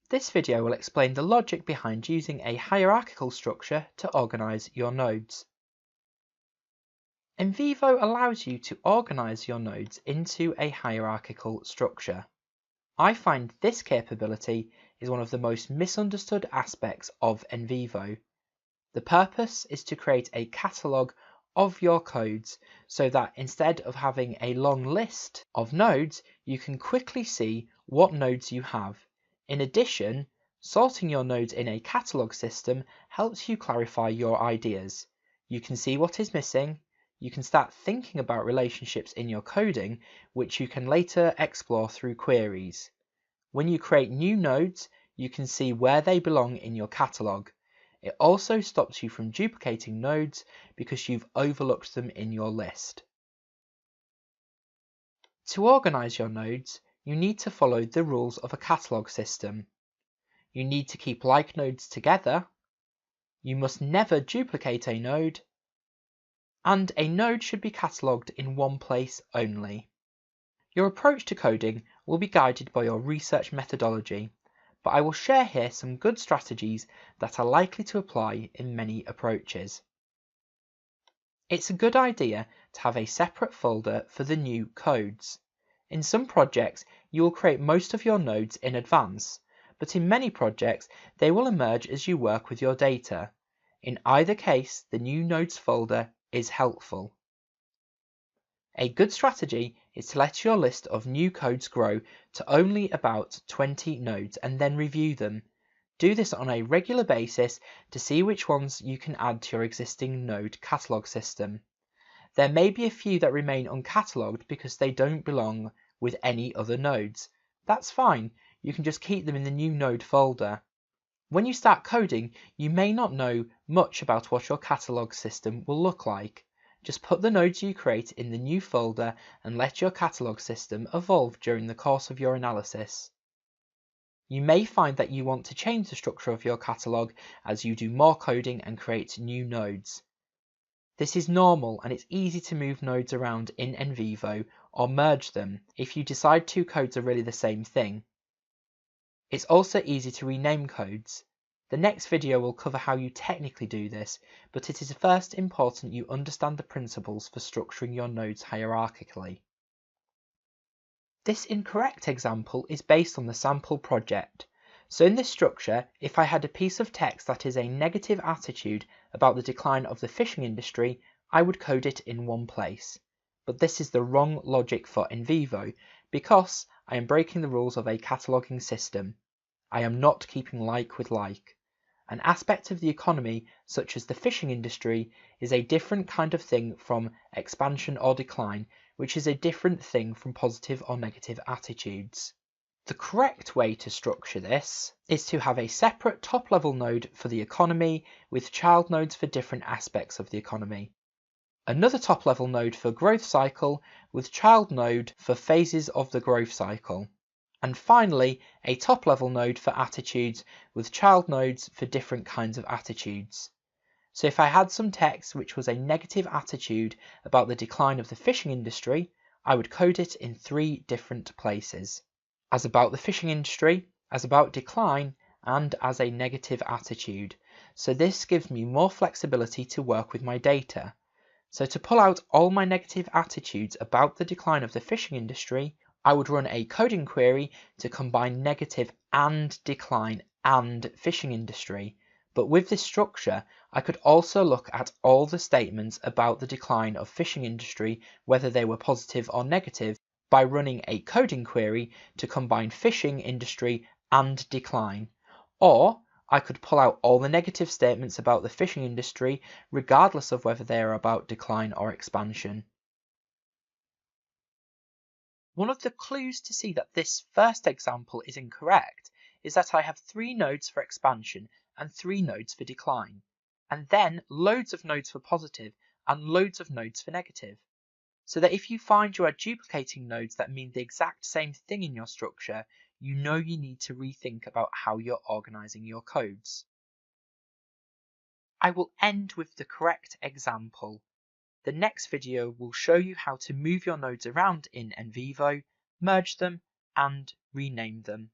This video will explain the logic behind using a hierarchical structure to organise your nodes. NVivo allows you to organise your nodes into a hierarchical structure. I find this capability is one of the most misunderstood aspects of NVivo. The purpose is to create a catalogue of your codes so that instead of having a long list of nodes, you can quickly see what nodes you have. In addition, sorting your nodes in a catalogue system helps you clarify your ideas. You can see what is missing, you can start thinking about relationships in your coding, which you can later explore through queries. When you create new nodes, you can see where they belong in your catalogue. It also stops you from duplicating nodes because you've overlooked them in your list. To organise your nodes, you need to follow the rules of a catalogue system. You need to keep like nodes together, you must never duplicate a node, and a node should be catalogued in one place only. Your approach to coding will be guided by your research methodology, but I will share here some good strategies that are likely to apply in many approaches. It's a good idea to have a separate folder for the new codes. In some projects, you will create most of your nodes in advance, but in many projects, they will emerge as you work with your data. In either case, the new nodes folder is helpful. A good strategy is to let your list of new codes grow to only about 20 nodes and then review them. Do this on a regular basis to see which ones you can add to your existing node catalogue system. There may be a few that remain uncatalogued because they don't belong with any other nodes. That's fine, you can just keep them in the new node folder. When you start coding, you may not know much about what your catalogue system will look like. Just put the nodes you create in the new folder and let your catalogue system evolve during the course of your analysis. You may find that you want to change the structure of your catalogue as you do more coding and create new nodes. This is normal and it's easy to move nodes around in NVivo or merge them if you decide two codes are really the same thing. It's also easy to rename codes. The next video will cover how you technically do this, but it is first important you understand the principles for structuring your nodes hierarchically. This incorrect example is based on the sample project. So in this structure, if I had a piece of text that is a negative attitude about the decline of the fishing industry, I would code it in one place. But this is the wrong logic for NVivo, because I am breaking the rules of a cataloguing system. I am not keeping like with like. An aspect of the economy, such as the fishing industry, is a different kind of thing from expansion or decline, which is a different thing from positive or negative attitudes. The correct way to structure this is to have a separate top-level node for the economy with child nodes for different aspects of the economy. Another top-level node for growth cycle with child node for phases of the growth cycle. And finally, a top-level node for attitudes with child nodes for different kinds of attitudes. So if I had some text which was a negative attitude about the decline of the fishing industry, I would code it in 3 different places. As about the fishing industry, as about decline, and as a negative attitude. So this gives me more flexibility to work with my data. So to pull out all my negative attitudes about the decline of the fishing industry, I would run a coding query to combine negative and decline and fishing industry. But with this structure, I could also look at all the statements about the decline of fishing industry, whether they were positive or negative, by running a coding query to combine fishing industry and decline. Or I could pull out all the negative statements about the fishing industry, regardless of whether they are about decline or expansion. One of the clues to see that this first example is incorrect is that I have 3 nodes for expansion and 3 nodes for decline, and then loads of nodes for positive and loads of nodes for negative. So that if you find you are duplicating nodes that mean the exact same thing in your structure, you know you need to rethink about how you're organizing your codes. I will end with the correct example. The next video will show you how to move your nodes around in NVivo, merge them, and rename them.